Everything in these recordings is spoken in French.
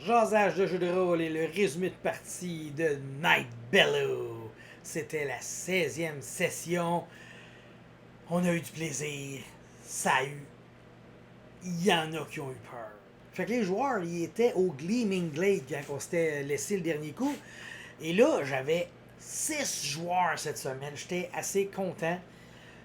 Jasage de jeu de rôle et le résumé de partie de Night Bellow. C'était la 16e session. On a eu du plaisir. Ça a eu. Il y en a qui ont eu peur. Fait que les joueurs, ils étaient au Gleaming Glade quand on s'était laissé le dernier coup. Et là, j'avais 6 joueurs cette semaine. J'étais assez content.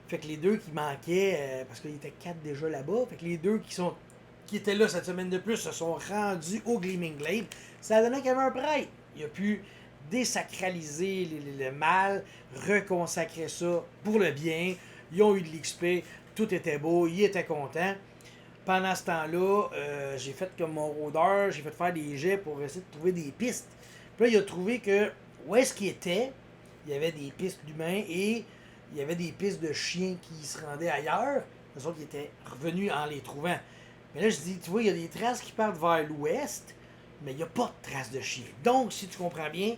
Fait que les deux qui manquaient, parce qu'il y était 4 déjà là-bas, fait que les deux qui étaient là cette semaine de plus se sont rendus au Gleaming Glade. Ça a donné qu'il y avait un prêtre. Il a pu désacraliser le mal, reconsacrer ça pour le bien. Ils ont eu de l'XP, tout était beau, ils étaient contents. Pendant ce temps-là, j'ai fait comme mon rôdeur, j'ai fait faire des jets pour essayer de trouver des pistes. Puis là, il a trouvé que où est-ce qu'il était, il y avait des pistes d'humains et il y avait des pistes de chiens qui se rendaient ailleurs. Les autres, ils étaient revenus en les trouvant. Mais là, je dis, tu vois, il y a des traces qui partent vers l'ouest, mais il n'y a pas de traces de chiens. Donc, si tu comprends bien,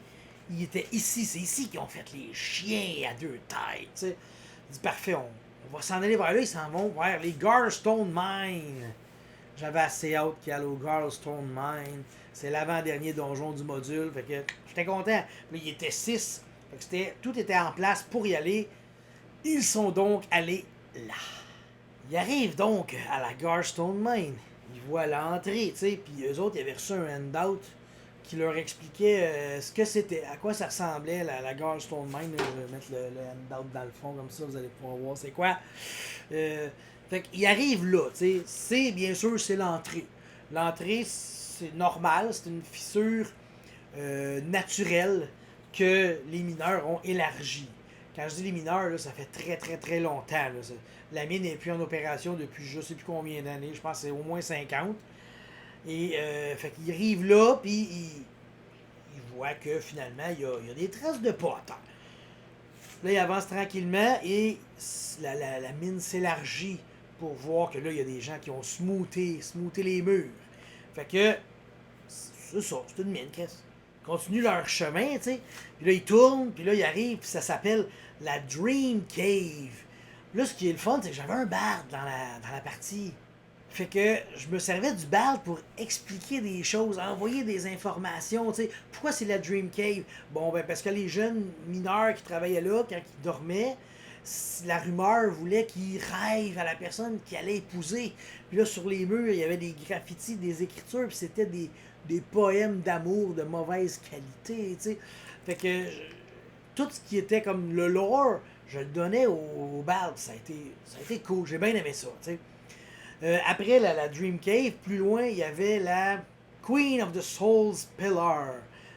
ils étaient ici. C'est ici qu'ils ont fait les chiens à deux têtes. T'sais. Je dis, parfait, on va s'en aller vers là. Ils s'en vont vers les Garstone Mine. J'avais assez hâte qu'il y ait au Garstone Mine. C'est l'avant-dernier donjon du module. Fait que j'étais content. Mais il était 6. Fait que tout était en place pour y aller. Ils sont donc allés là. Ils arrivent donc à la Garstone Mine. Ils voient l'entrée, tu sais, puis eux autres, ils avaient reçu un handout qui leur expliquait ce que c'était, à quoi ça ressemblait la Garstone Mine. Je vais mettre le handout dans le fond, comme ça, vous allez pouvoir voir c'est quoi. Fait qu'ils arrivent là, tu sais. C'est, bien sûr, c'est l'entrée. L'entrée, c'est normal, c'est une fissure naturelle que les mineurs ont élargie. Quand je dis les mineurs, là, ça fait très très très longtemps. Là. La mine n'est plus en opération depuis je sais plus combien d'années. Je pense que c'est au moins 50. Et fait qu'ils arrivent là, puis ils voient que finalement, il y a des traces de pas à terre. Là, ils avancent tranquillement et la mine s'élargit pour voir que là, il y a des gens qui ont smoothé les murs. Fait que, c'est ça, c'est une mine, qu'est-ce? Ils continuent leur chemin, tu sais. Puis là, ils tournent, puis là, ils arrivent, puis ça s'appelle la Dream Cave. Là, ce qui est le fun, c'est que j'avais un barde dans la partie. Fait que je me servais du barde pour expliquer des choses, envoyer des informations, tu sais. Pourquoi c'est la Dream Cave? Bon, ben parce que les jeunes mineurs qui travaillaient là, quand ils dormaient, la rumeur voulait qu'ils rêvent à la personne qui allait épouser. Puis là, sur les murs, il y avait des graffitis, des écritures, puis c'était des poèmes d'amour de mauvaise qualité, tu sais. Fait que tout ce qui était comme le lore, je le donnais au bal. Ça a été cool, j'ai bien aimé ça, tu sais. Après la Dream Cave, plus loin, il y avait la Queen of the Souls Pillar.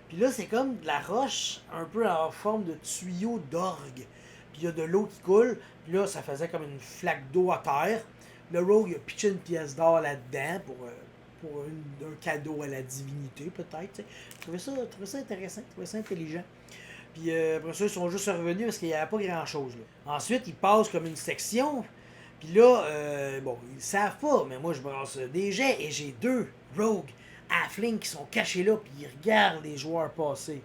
Puis là, c'est comme de la roche un peu en forme de tuyau d'orgue. Puis il y a de l'eau qui coule. Puis là, ça faisait comme une flaque d'eau à terre. Le rogue, il a pitché une pièce d'or là-dedans pour un cadeau à la divinité, peut-être. Je trouvais ça intéressant, je trouvais ça intelligent. Puis après ça, ils sont juste revenus parce qu'il n'y avait pas grand-chose. Là. Ensuite, ils passent comme une section. Puis là, bon, ils le savent pas, mais moi, je brasse des jets et j'ai 2 rogues halflings qui sont cachés là, puis ils regardent les joueurs passer.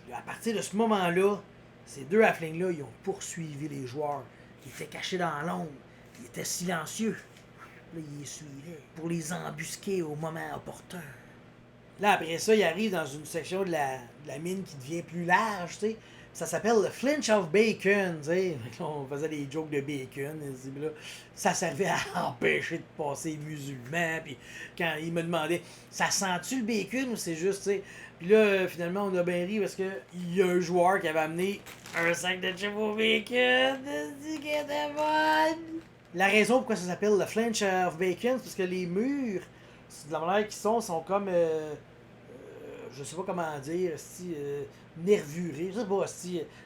Puis à partir de ce moment-là, ces 2 halflings-là, ils ont poursuivi les joueurs. Ils étaient cachés dans l'ombre. Ils étaient silencieux. Là, ils les suivaient pour les embusquer au moment opportun. Là, après ça, ils arrivent dans une section de la mine qui devient plus large, tu sais. Ça s'appelle le Flinch of Bacon, tu sais. On faisait des jokes de bacon. Là, ça servait à empêcher de passer les musulmans. Puis quand ils me demandaient, ça sent-tu le bacon ou c'est juste, tu sais. Puis là, finalement, on a bien ri parce qu'il y a un joueur qui avait amené un sac de chips au bacon. C'est qui était bonne. La raison pourquoi ça s'appelle le Flinch of Bacon, c'est parce que les murs, de la manière qu'ils sont comme je sais pas comment dire, nervuré, je sais pas,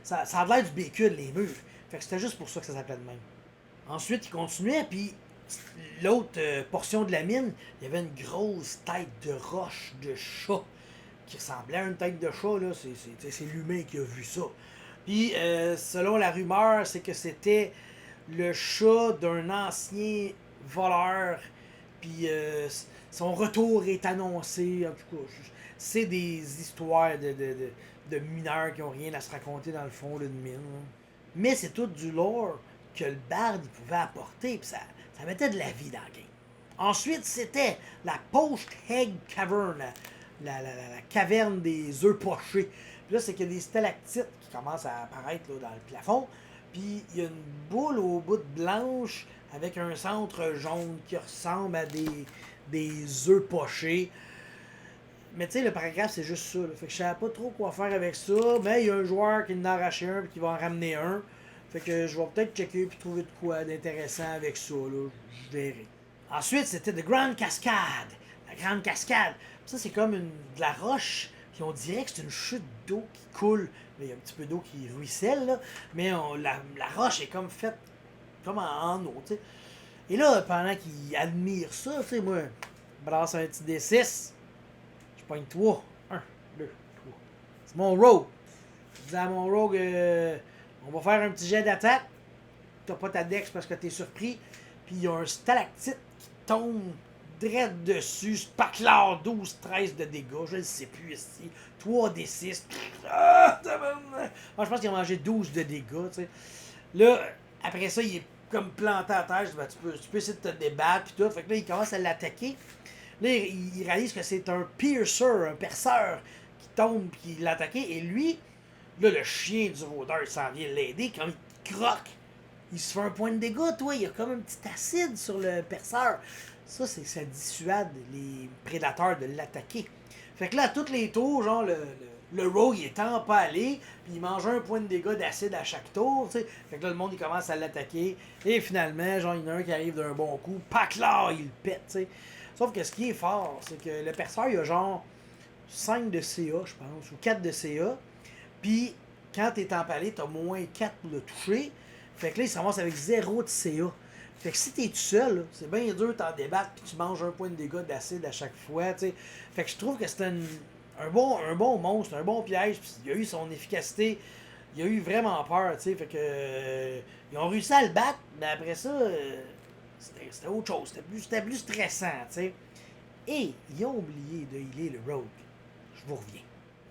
ça a l'air du bacon, les murs. Fait que c'était juste pour ça que ça s'appelait de même. Ensuite, il continuait, puis l'autre portion de la mine, il y avait une grosse tête de roche de chat qui ressemblait à une tête de chat, là. C'est l'humain qui a vu ça. Puis, selon la rumeur, c'est que c'était le chat d'un ancien voleur, puis son retour est annoncé, en tout cas. C'est des histoires de mineurs qui ont rien à se raconter dans le fond d'une mine. Là. Mais c'est tout du lore que le barde pouvait apporter, puis ça mettait de la vie dans le game. Ensuite, c'était la Post-Heg Cavern. la caverne des œufs pochés. Puis là, c'est qu'il y a des stalactites qui commencent à apparaître là, dans le plafond. Puis il y a une boule au bout de blanche avec un centre jaune qui ressemble à des œufs pochés. Mais tu sais, le paragraphe, c'est juste ça. Là. Fait que je savais pas trop quoi faire avec ça. Mais il y a un joueur qui en a arraché un et qui va en ramener un. Fait que je vais peut-être checker puis trouver de quoi d'intéressant avec ça. Là. Je verrai. Ensuite, c'était The Grand Cascade. La Grande Cascade. Ça, c'est comme de la roche. Puis on dirait que c'est une chute d'eau qui coule. Mais il y a un petit peu d'eau qui ruisselle. Là. Mais la roche est comme faite comme en eau. T'sais. Et là, pendant qu'il admire ça, tu sais, moi, je brasse un petit D6. Je pogne 3. 1, 2, 3. C'est mon rogue. Je dis à mon rogue, on va faire un petit jet d'attaque. T'as pas ta dex parce que t'es surpris. Puis il y a un stalactite qui tombe direct dessus. Spaclard 12, 13 de dégâts. Je ne sais plus ici. 3 des 6. Moi, je pense qu'il a mangé 12 de dégâts. T'sais. Là, après ça, il est comme planté à terre. Je dis, ben, tu peux essayer de te débattre. Puis tout. Fait que là, il commence à l'attaquer. Là, il réalise que c'est un piercer, un perceur qui tombe et qui l'a attaqué. Et lui, là, le chien du rôdeur s'en vient l'aider. Quand il croque, il se fait un point de dégâts, toi. Il y a comme un petit acide sur le perceur. Ça dissuade les prédateurs de l'attaquer. Fait que là, à tous les tours, genre, le rogue, il est empalé, puis il mange un point de dégâts d'acide à chaque tour, tu sais. Fait que là, le monde, il commence à l'attaquer. Et finalement, genre, il y en a un qui arrive d'un bon coup. Pac là, il le pète, tu sais. Sauf que ce qui est fort, c'est que le perceur, il a genre 5 de CA, je pense, ou 4 de CA. Puis, quand t'es empalé, t'as moins 4 pour le toucher. Fait que là, il se ramasse avec 0 de CA. Fait que si t'es tout seul, c'est bien dur de t'en débattre, puis tu manges un point de dégâts d'acide à chaque fois, tu sais. Fait que je trouve que c'est un bon monstre, un bon piège, puis il a eu son efficacité. Il a eu vraiment peur, tu sais. Fait que. Ils ont réussi à le battre, mais après ça. C'était autre chose. C'était plus stressant, tu sais. Et ils ont oublié de healer le rogue. Je vous reviens.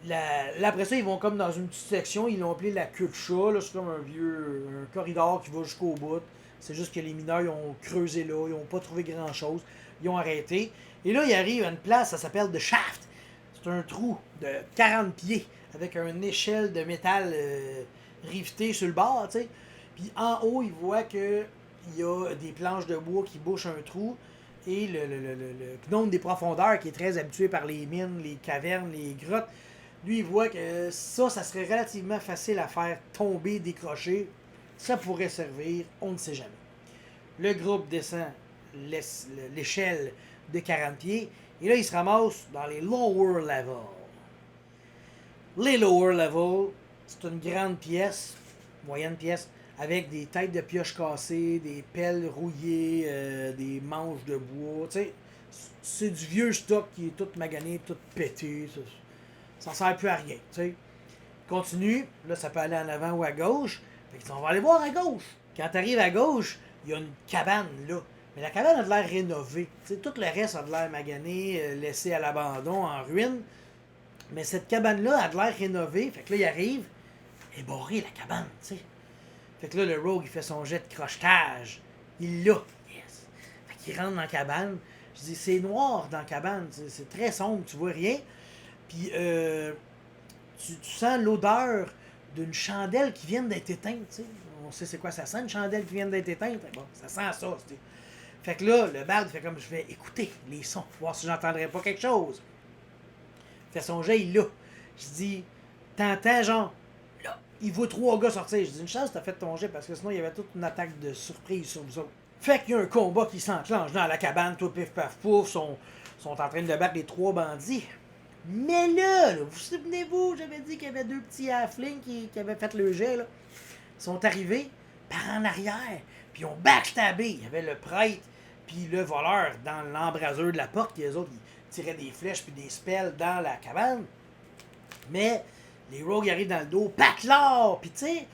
Là, après ça, ils vont comme dans une petite section. Ils l'ont appelé la queue de chat. Là, c'est comme un corridor qui va jusqu'au bout. C'est juste que les mineurs, ils ont creusé là. Ils n'ont pas trouvé grand-chose. Ils ont arrêté. Et là, il arrive à une place, ça s'appelle The Shaft. C'est un trou de 40 pieds avec une échelle de métal rivetée sur le bord, tu sais. Puis en haut, ils voient que il y a des planches de bois qui bouchent un trou et le gnome des profondeurs qui est très habitué par les mines, les cavernes, les grottes, lui il voit que ça serait relativement facile à faire tomber, décrocher. Ça pourrait servir, on ne sait jamais. Le groupe descend l'échelle de 40 pieds et là il se ramasse dans les lower levels. Les lower levels, c'est une grande pièce, moyenne pièce, avec des têtes de pioches cassées, des pelles rouillées, des manches de bois. Tu sais, c'est du vieux stock qui est tout magané, tout pété. Ça sert plus à rien. Tu sais. Continue, là ça peut aller en avant ou à gauche. Fait que on va aller voir à gauche. Quand tu arrives à gauche, il y a une cabane là. Mais la cabane a de l'air rénovée. Tu sais, tout le reste a de l'air magané, laissé à l'abandon, en ruine. Mais cette cabane-là a de l'air rénovée. Fait que là, il arrive, et barré la cabane, tu sais. Fait que là, le rogue, il fait son jet de crochetage. Il l'a. Yes. Fait qu'il rentre dans la cabane. Je dis, c'est noir dans la cabane. C'est très sombre, tu vois rien. Puis, tu sens l'odeur d'une chandelle qui vient d'être éteinte, tu sais. On sait c'est quoi ça sent, une chandelle qui vient d'être éteinte. Bon, ça sent ça, tu sais. Fait que là, le barde fait comme, je vais écouter les sons, voir si j'entendrais pas quelque chose. Fait son jet, il l'a. Je dis, t'entends, genre, là, il voit 3 gars sortir. Je dis, une chance, t'as fait ton jet, parce que sinon, il y avait toute une attaque de surprise sur vous autres. Fait qu'il y a un combat qui s'enclenche dans la cabane, tout pif paf pouf, sont en train de battre les 3 bandits. Mais là, vous souvenez-vous, j'avais dit qu'il y avait 2 petits halflings qui avaient fait le jet, là. Ils sont arrivés par en arrière, puis ils ont backstabé. Il y avait le prêtre, puis le voleur dans l'embrasure de la porte, puis les autres, ils tiraient des flèches puis des spells dans la cabane. Mais les rogues ils arrivent dans le dos, paclard! Puis tu sais,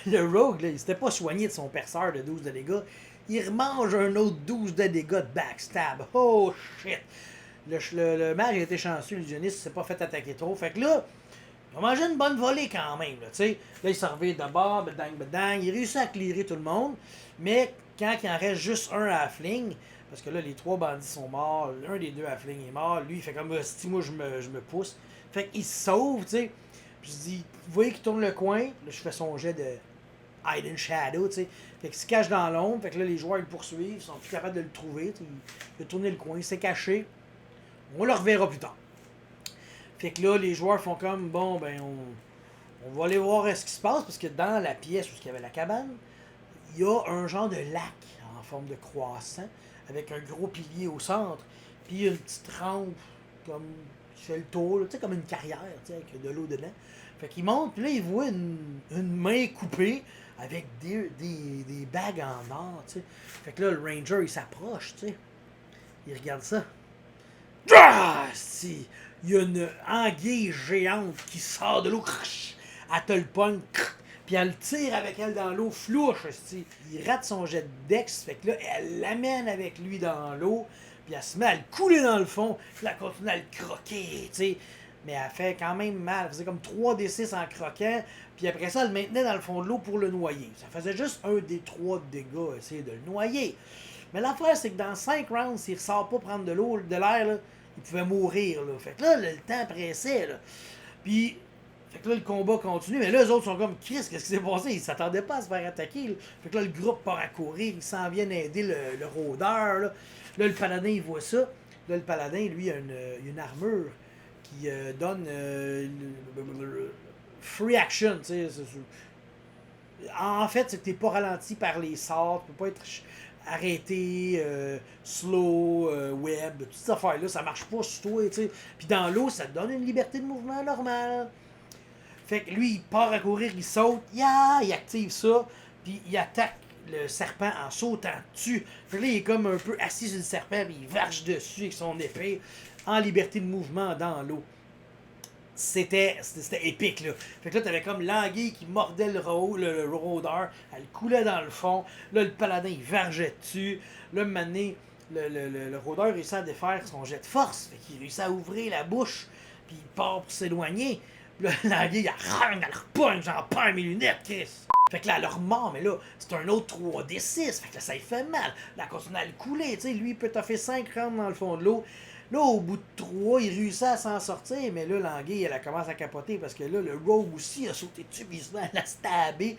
le rogue, là, il s'était pas soigné de son perceur de 12 de dégâts. Il remange un autre 12 de dégâts de backstab. Oh shit! Le mage a été chanceux, l'illusionniste s'est pas fait attaquer trop. Fait que là, il a mangé une bonne volée quand même. Là, t'sais. Là il servait de bord, bedang, bedang. Il réussit à clearer tout le monde. Mais quand il en reste juste un halfling, Parce que là, les 3 bandits sont morts. L'un des 2 halflings est mort. Lui, il fait comme si moi, je me pousse. Fait qu'il se sauve, tu sais. Puis je dis, vous voyez qu'il tourne le coin. Là, je fais son jet de hide and shadow, tu sais. Fait qu'il se cache dans l'ombre. Fait que là, les joueurs, ils le poursuivent. Ils sont plus capables de le trouver. T'sais. Il a tourné le coin, il s'est caché. On le reverra plus tard. Fait que là, les joueurs font comme, bon, ben, on va aller voir ce qui se passe. Parce que dans la pièce où il y avait la cabane, il y a un genre de lac en forme de croissant, avec un gros pilier au centre, puis une petite rampe comme qui fait le tour, tu sais, comme une carrière, tu sais, avec de l'eau dedans. Fait qu'il monte, puis là, il voit une main coupée avec des bagues en or, tu sais. Fait que là, le ranger, il s'approche, tu sais. Il regarde ça. Ah! Si! Il y a une anguille géante qui sort de l'eau. Elle te le pogne. Puis elle le tire avec elle dans l'eau, flouche, c'ti. Il rate son jet de dex, fait que là, elle l'amène avec lui dans l'eau, puis elle se met à le couler dans le fond, puis elle continue à le croquer, tu sais. Mais elle fait quand même mal, elle faisait comme 3d6 en croquant, puis après ça, elle le maintenait dans le fond de l'eau pour le noyer. Ça faisait juste 1d3 de dégâts, essayer de le noyer. Mais l'affaire, c'est que dans 5 rounds, s'il ressort pas prendre de l'eau, de l'air, là, il pouvait mourir, là. Fait que là, le temps pressait, là. Puis fait que là, le combat continue, mais là, les autres sont comme, Chris, qu'est-ce qui s'est passé? Ils s'attendaient pas à se faire attaquer. Là. Fait que là, le groupe part à courir, ils s'en viennent aider le rôdeur. Là. Là, le paladin, il voit ça. Là, le paladin, lui, il a une armure qui donne free action, tu sais. En fait, c'est que t'es pas ralenti par les sorts, tu peux pas être arrêté, slow, web, toutes ces affaires-là, ça marche pas sur toi, tu sais. Puis dans l'eau, ça te donne une liberté de mouvement normale. Fait que lui, il part à courir, il saute, il active ça, puis il attaque le serpent en sautant dessus. Fait que là, il est comme un peu assis sur le serpent, puis il varge dessus avec son épée, en liberté de mouvement dans l'eau. C'était épique, là. Fait que là, t'avais comme l'anguille qui mordait le rôdeur, elle coulait dans le fond. Là, le paladin, il vargeait dessus. Là, maintenant, le rôdeur réussit à défaire son jet de force. Fait qu'il réussit à ouvrir la bouche, puis il part pour s'éloigner. Puis là, l'anguille, elle repogne, j'en perds mes lunettes, Chris. Fait que là, elle leur mord, mais là, c'est un autre 3d6. Fait que là, ça lui fait mal. Là, elle continue à le couler, tu sais. Lui, il peut t'offrir 5 rounds dans le fond de l'eau. Là, au bout de 3, il réussit à s'en sortir, mais là, l'anguille, elle commence à capoter parce que là, le rogue aussi a sauté dessus, puis il se met à la stabber.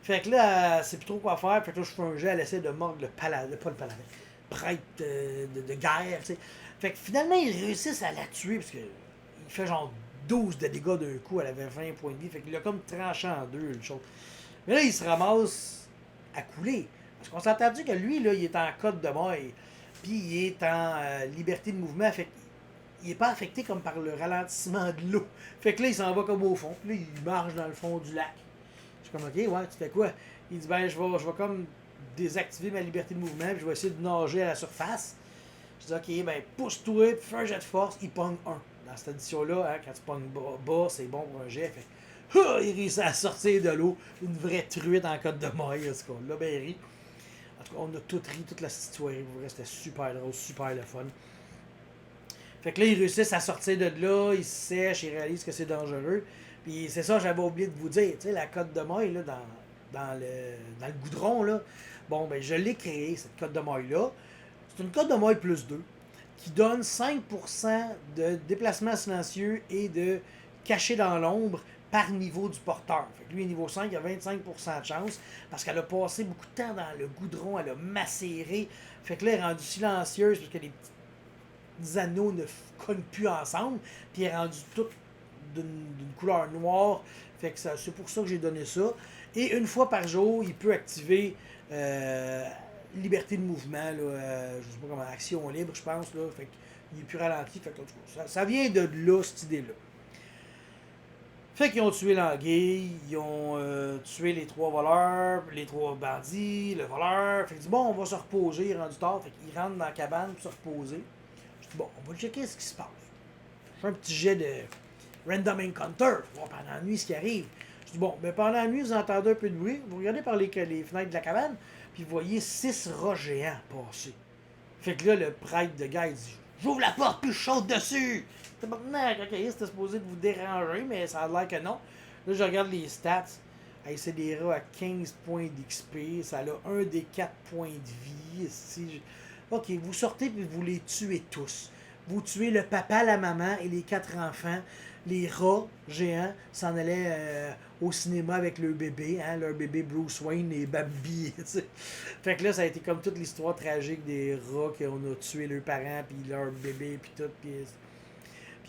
Fait que là, elle sait plus trop quoi faire. Fait que là, je fais un jet, elle essaie de mordre le paladin, pas le paladin, prêtre de guerre, tu sais. Fait que finalement, ils réussissent à la tuer parce que il fait genre 12 de dégâts d'un coup, elle avait 20 points de vie. Fait qu'il a comme tranché en deux, une chose. Mais là, il se ramasse à couler. Parce qu'on s'est entendu que lui, là, il est en code de maille. Puis il est en liberté de mouvement. Fait qu'il n'est pas affecté comme par le ralentissement de l'eau. Fait que là, il s'en va comme au fond. Puis là, il marche dans le fond du lac. Je suis comme, OK, ouais, tu fais quoi? Il dit, ben, je vais comme désactiver ma liberté de mouvement. Puis je vais essayer de nager à la surface. Je dis, OK, ben, pousse-toi. Puis fais un jet de force. Il pogne 1. Dans cette édition-là, hein, quand tu pognes bas, c'est bon pour un jet. Fait il réussit à sortir de l'eau. Une vraie truite en code de maille. Ce qu'on l'a bien ri. En tout cas, on a tout ri, toute la soirée. C'était super drôle, super le fun. Fait que là, ils réussissent à sortir de là, ils se sèchent, ils réalisent que c'est dangereux. Puis c'est ça, j'avais oublié de vous dire. Tu sais, la cote de maille, là, dans le goudron, là. Bon, ben, je l'ai créée, cette cote de maille-là. C'est une cote de maille plus 2 qui donne 5% de déplacement silencieux et de caché dans l'ombre par niveau du porteur. Fait que lui, niveau 5, il a 25% de chance parce qu'elle a passé beaucoup de temps dans le goudron, elle a macéré. Fait que là, elle est rendue silencieuse parce que les petits anneaux ne cognent plus ensemble. Puis elle est rendue toute d'une couleur noire. Fait que c'est pour ça que j'ai donné ça. Et une fois par jour, il peut activer liberté de mouvement, là, je sais pas comment, action libre, je pense. Là, fait qu'il est plus ralenti. Fait que, ça vient de là, cette idée-là. Fait qu'ils ont tué l'anguille, ils ont tué les 3 voleurs, les 3 bandits, le voleur. Fait qu'ils disent, bon, on va se reposer, il est rendu tard. Fait qu'ils rentrent dans la cabane pour se reposer. Je dis, bon, on va checker ce qui se passe. Je fais un petit jet de random encounter, voir pendant la nuit ce qui arrive. Je dis, bon, ben pendant la nuit, vous entendez un peu de bruit. Vous regardez par les fenêtres de la cabane, puis vous voyez 6 rats géants passer. Fait que là, le prêtre de guerre dit, j'ouvre la porte, puis je saute dessus. C'est maintenant, ok, c'était supposé de vous déranger, mais ça a l'air que non. Là, je regarde les stats. Hey, c'est des rats à 15 points d'XP. Ça a un des 4 points de vie. OK, vous sortez et vous les tuez tous. Vous tuez le papa, la maman et les 4 enfants. Les rats géants s'en allaient au cinéma avec leur bébé, hein, leur bébé Bruce Wayne et Bambi. T'sais. Fait que là, ça a été comme toute l'histoire tragique des rats qu'on a tué leurs parents, puis leur bébé, puis tout. Puis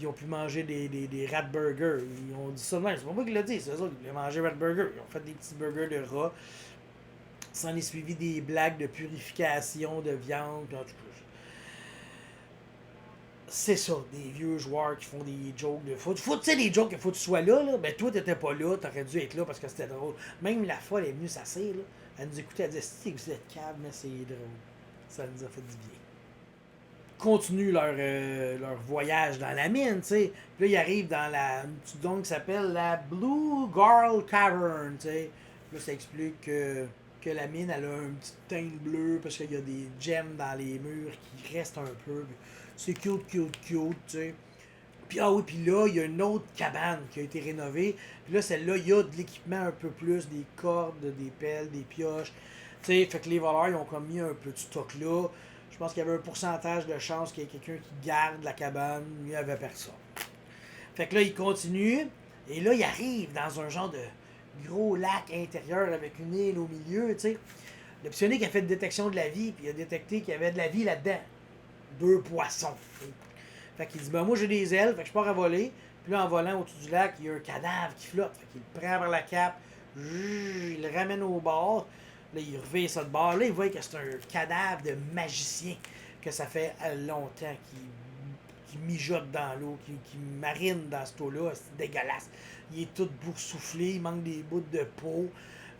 ils ont pu manger des rat burgers. Ils ont dit ça de même. C'est pas moi qui l'ai dit, c'est eux autres qui voulaient manger rat burgers. Ils ont fait des petits burgers de rats. S'en est suivi des blagues de purification de viande. En tout cas, c'est ça, des vieux joueurs qui font des jokes de foot. Tu sais, les jokes qu'il faut que tu sois là. Ben, toi, t'étais pas là, t'aurais dû être là parce que c'était drôle. Même la fois, elle est venue s'asseoir, là. Elle nous écoutait, elle disait, si vous êtes calme, mais c'est drôle. Ça nous a fait du bien. Continuent leur voyage dans la mine, tu sais. Puis là, ils arrivent dans une petite zone qui s'appelle la Blue Girl Cavern, tu sais. Là, ça explique que la mine, elle a une petite teinte bleue parce qu'il y a des gemmes dans les murs qui restent un peu. C'est cute, cute, cute, tu sais. Puis ah oui, puis là, il y a une autre cabane qui a été rénovée. Puis là, celle-là, il y a de l'équipement un peu plus, des cordes, des pelles, des pioches. Tu sais, fait que les voleurs, ils ont comme mis un peu de stock là. Je pense qu'il y avait un pourcentage de chance qu'il y ait quelqu'un qui garde la cabane. Il n'y avait personne. Fait que là, ils continuent. Et là, ils arrivent dans un genre de gros lac intérieur avec une île au milieu, tu sais. Le psionnier a fait une détection de la vie, puis il a détecté qu'il y avait de la vie là-dedans. 2 poissons. Fait qu'il dit, ben moi j'ai des ailes, fait que je pars à voler. Puis là, en volant au-dessus du lac, il y a un cadavre qui flotte. Fait qu'il le prend vers la cape, il le ramène au bord. Là, il revient ça de bord. Là, il voit que c'est un cadavre de magicien, que ça fait longtemps qu'il mijote dans l'eau, qui marine dans cette eau-là. C'est dégueulasse. Il est tout boursouflé, il manque des bouts de peau.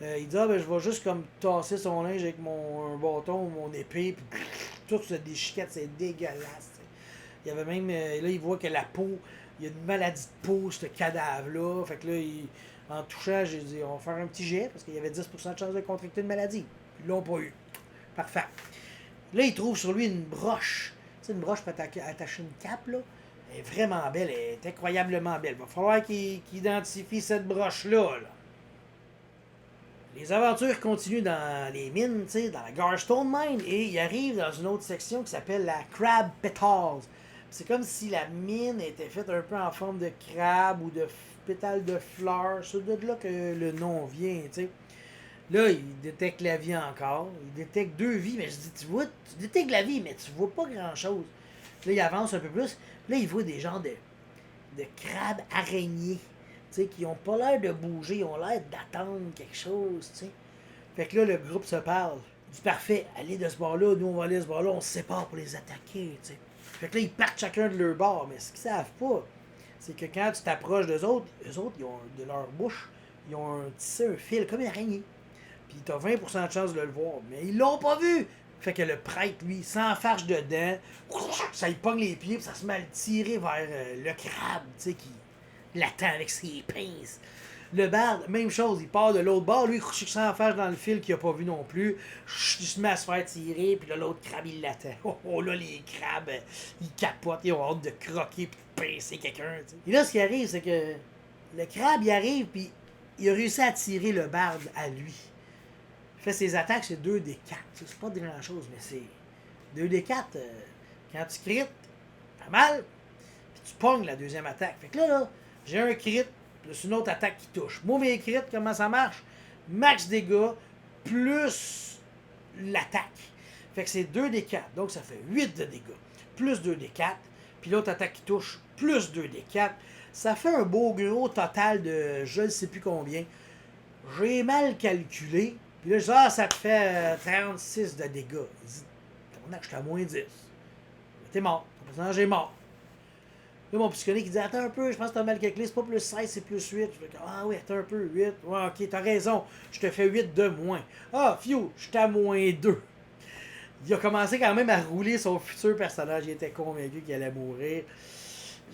Il dit, ah, ben, je vais juste comme tasser son linge avec un bâton ou mon épée, puis tout se déchiquette, c'est dégueulasse. T'sais. Il y avait même, là, il voit que la peau, il y a une maladie de peau, ce cadavre-là. Fait que là, en touchant, j'ai dit, on va faire un petit jet, parce qu'il y avait 10% de chance de contracter une maladie. Ils l'ont pas eu. Parfait. Là, il trouve sur lui une broche. Tu sais, une broche pour attacher une cape, là. Elle est vraiment belle, elle est incroyablement belle. Il va falloir qu'il identifie cette broche-là, là. Les aventures continuent dans les mines, tu sais, dans la Garstone Mine, et ils arrivent dans une autre section qui s'appelle la Crab Petals. C'est comme si la mine était faite un peu en forme de crabe ou de pétales de fleurs. C'est de là que le nom vient, tu sais. Là, il détecte la vie encore. Il détecte 2 vies, mais je dis, tu détectes la vie, mais tu vois pas grand-chose. Là, il avance un peu plus. Là, il voit des genres de crabes araignées. Tu sais, qui ont pas l'air de bouger, ils ont l'air d'attendre quelque chose, tu sais. Fait que là, le groupe se parle. Il dit, parfait, allez de ce bord-là, nous on va aller de ce bord-là, on se sépare pour les attaquer, tu sais. Fait que là, ils partent chacun de leur bord, mais ce qu'ils savent pas, c'est que quand tu t'approches d'eux autres, ils ont de leur bouche, ils ont tissé un fil, comme une araignée. Puis t'as 20% de chance de le voir, mais ils l'ont pas vu! Fait que le prêtre, lui, s'enfarge dedans, ça lui pogne les pieds, puis ça se met à le tirer vers le crabe, tu sais, qui l'attend avec ses pinces. Le barde, même chose, il part de l'autre bord, lui, il s'enfarge dans le fil qu'il a pas vu non plus, il se met à se faire tirer, puis là, l'autre crabe, il l'attend. Oh là, les crabes, ils capotent, ils ont hâte de croquer puis de pincer quelqu'un, tu sais. Et là, ce qui arrive, c'est que le crabe, il arrive, puis il a réussi à tirer le barde à lui. Il fait ses attaques, c'est 2d4. C'est pas grand chose, mais c'est 2d4. Quand tu crites, pas mal, puis tu pognes la deuxième attaque. Fait que là, j'ai un crit, plus une autre attaque qui touche. Mauvais crit, comment ça marche? Max dégâts, plus l'attaque. Fait que c'est 2d4, donc ça fait 8 de dégâts. Plus 2d4, puis l'autre attaque qui touche, plus 2d4. Ça fait un beau gros total de je ne sais plus combien. J'ai mal calculé. Puis là, je dis, ça te fait 36 de dégâts. Il dit, je suis à moins 10. T'es mort. Ton personnage est mort. Là, mon psychologue, il dit, attends un peu, je pense que t'as mal calculé, c'est pas plus 16, c'est plus 8. Je fais, ah oui, attends un peu, 8. Ouais, ok, t'as raison, je te fais 8 de moins. Ah, fiou, je suis à moins 2. Il a commencé quand même à rouler son futur personnage. Il était convaincu qu'il allait mourir.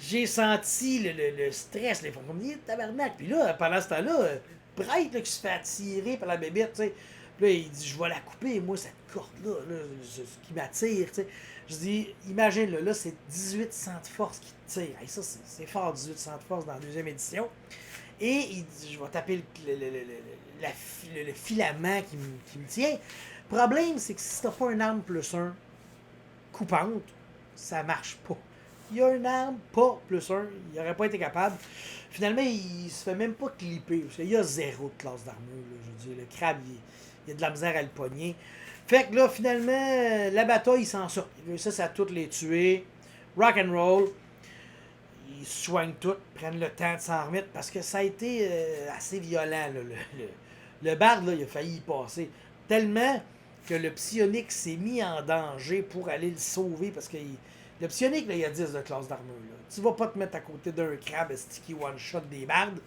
J'ai senti le stress, les fonds comme tabarnak. Puis là, pendant ce temps-là, Bright là, qui se fait attirer par la bébête, tu sais. Puis là, il dit, je vais la couper, moi, cette corde-là, ce qui m'attire, tu sais. Je dis, imagine, là c'est 1800 de force qui te tire. Hey, ça, c'est fort, 1800 de force dans la deuxième édition. Et il dit, je vais taper le filament qui me tient. Le problème, c'est que si t'as pas une arme plus 1, coupante, ça marche pas. Il a une arme, pas plus un, il aurait pas été capable. Finalement, il se fait même pas clipper, parce qu'il y a 0 de classe d'armure. Là, je veux dire, le crabe, il a de la misère à le pogner. Fait que là, finalement, la bataille, il s'en sort. Il réussit à toutes les tuer. Rock and roll. Ils se soignent toutes, prennent le temps de s'en remettre, parce que ça a été assez violent. Là, le bard, là, il a failli y passer. Tellement que le psionique s'est mis en danger pour aller le sauver, parce que le psionique, là, il a 10 de classe d'armure. Là. Tu vas pas te mettre à côté d'un crabe sticky one-shot des bardes,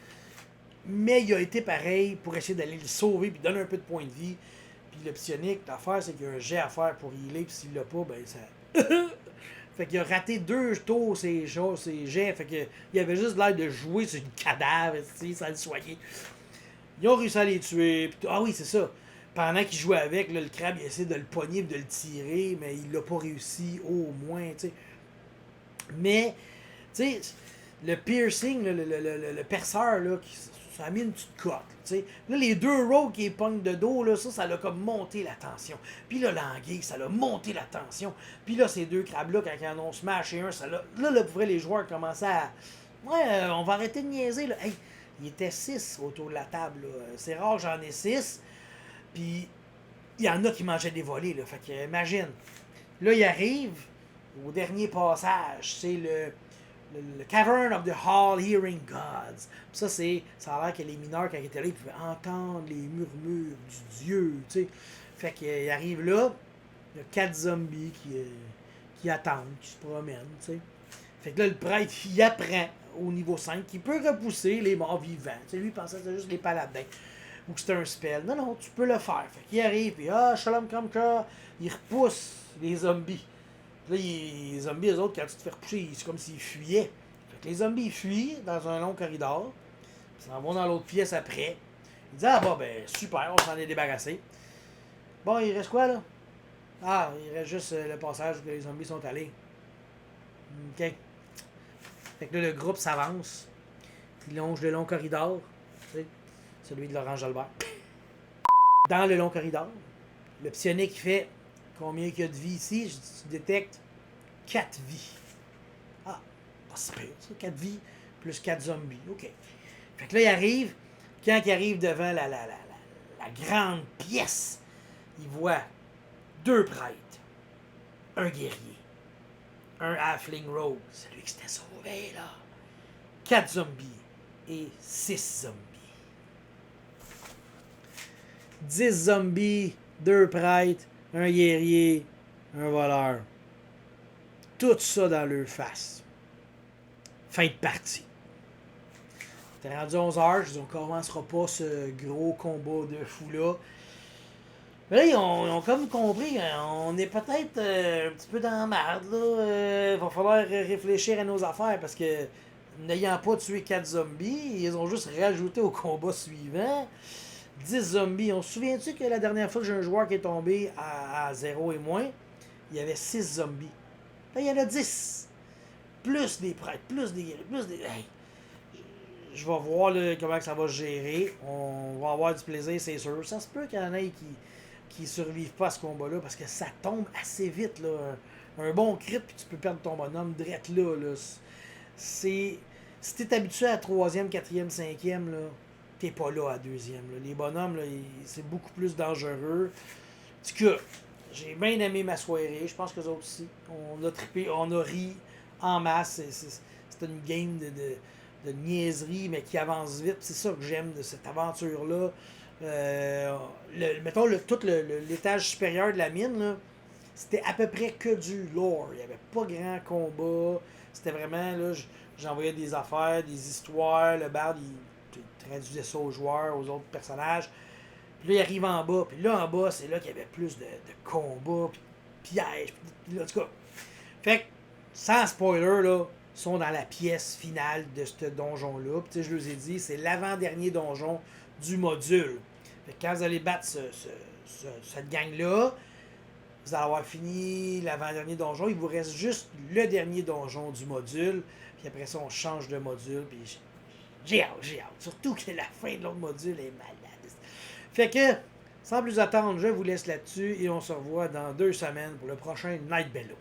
mais il a été pareil pour essayer d'aller le sauver puis donner un peu de points de vie. Puis le psionique, l'affaire, c'est qu'il y a un jet à faire pour healer, puis s'il l'a pas, ben ça... Fait qu'il a raté 2 tours ses jets. Fait qu'il avait juste l'air de jouer sur une cadavre, sans le soigner. Ils ont réussi à les tuer. Pis ah oui, c'est ça. Pendant qu'il jouait avec, là, le crabe, il a essayé de le pogner et de le tirer, mais il l'a pas réussi, au moins, tu sais. Mais, tu sais, le piercing, le perceur, là, ça a mis une petite cote. T'sais. Là, les 2 rogues qui pognent de dos, là, ça l'a comme monté la tension. Puis là, l'anguille, ça l'a monté la tension. Puis là, ces 2 crabes-là, quand ils en ont smashé un, ça l'a... Là, pour vrai, les joueurs commençaient à... Ouais, on va arrêter de niaiser, là. Hey, il était 6 autour de la table, là. C'est rare, j'en ai 6. Puis, il y en a qui mangeaient des volets, là. Fait que, imagine. Là, il arrive au dernier passage. C'est le Cavern of the Hall Hearing Gods. Puis ça a l'air que les mineurs, quand ils étaient là, ils pouvaient entendre les murmures du dieu, tu sais. Fait qu'il arrive là, il y a 4 zombies qui attendent, qui se promènent, tu sais. Fait que là, le prêtre, il apprend au niveau 5 qu'il peut repousser les morts vivants. Tu sais, lui, il pensait que c'était juste les paladins. Ou que c'était un spell. Non, non, tu peux le faire. Fait qu'il arrive, puis Shalom Kamka, il repousse les zombies. Là, les zombies, eux autres, quand tu te fais repousser, c'est comme s'ils fuyaient. Fait que les zombies, ils fuient dans un long corridor. Ils s'en vont dans l'autre pièce après. Ils disent ah, bah, ben, super, on s'en est débarrassé. Bon, il reste quoi, là? Ah, il reste juste le passage où les zombies sont allés. OK. Fait que là, le groupe s'avance. Il longe le long corridor. Tu sais, celui de Laurent Jalbert. Dans le long corridor, le psionique fait combien il y a de vie ici? Tu détectes 4 vies. Ah, pas si pire, ça. 4 vies plus 4 zombies. OK. Fait que là, il arrive. Quand il arrive devant la grande pièce, il voit 2 prêtres, un guerrier, un halfling rogue, celui qui s'était sauvé, là, 4 zombies et 6 zombies. 10 zombies, 2 prêtres, un guerrier, un voleur. Tout ça dans leur face. Fin de partie. T'es rendu 11h, je dis on commencera pas ce gros combat de fou-là. Mais là, ils ont comme compris, on est peut-être un petit peu dans la merde, là. Va falloir réfléchir à nos affaires parce que, n'ayant pas tué 4 zombies, ils ont juste rajouté au combat suivant 10 zombies. On se souvient-tu que la dernière fois que j'ai un joueur qui est tombé à 0 et moins, il y avait 6 zombies. Là, il y en a 10. Plus des prêtres, plus des guerriers, plus des... Hey. Je vais voir là, comment ça va se gérer. On va avoir du plaisir, c'est sûr. Ça se peut qu'il y en ait qui survivent pas à ce combat-là parce que ça tombe assez vite. Là. Un bon crit, puis tu peux perdre ton bonhomme direct là. Si t'es habitué à 3e, 4e, 5e, là, t'es pas là à 2e. Là. Les bonhommes, là, c'est beaucoup plus dangereux. En tout cas, j'ai bien aimé ma soirée. Je pense que les autres aussi. On a trippé, on a ri en masse. C'est une game de niaiserie, mais qui avance vite. C'est ça que j'aime de cette aventure-là. Mettons, tout l'étage supérieur de la mine, là, c'était à peu près que du lore. Il n'y avait pas grand combat. C'était vraiment, là, j'envoyais des affaires, des histoires. Le bard, il traduisait ça aux joueurs, aux autres personnages. Puis là, il arrive en bas. Puis là, en bas, c'est là qu'il y avait plus de combats, puis pièges. Puis là, en tout cas. Fait que, sans spoiler, là, ils sont dans la pièce finale de ce donjon-là. Puis, je vous ai dit, c'est l'avant-dernier donjon du module. Fait que quand vous allez battre cette gang-là, vous allez avoir fini l'avant-dernier donjon. Il vous reste juste le dernier donjon du module. Puis après ça, on change de module. Puis j'ai hâte. Surtout que la fin de l'autre module est malade. Fait que, sans plus attendre, je vous laisse là-dessus et on se revoit dans 2 semaines pour le prochain Night Bellow.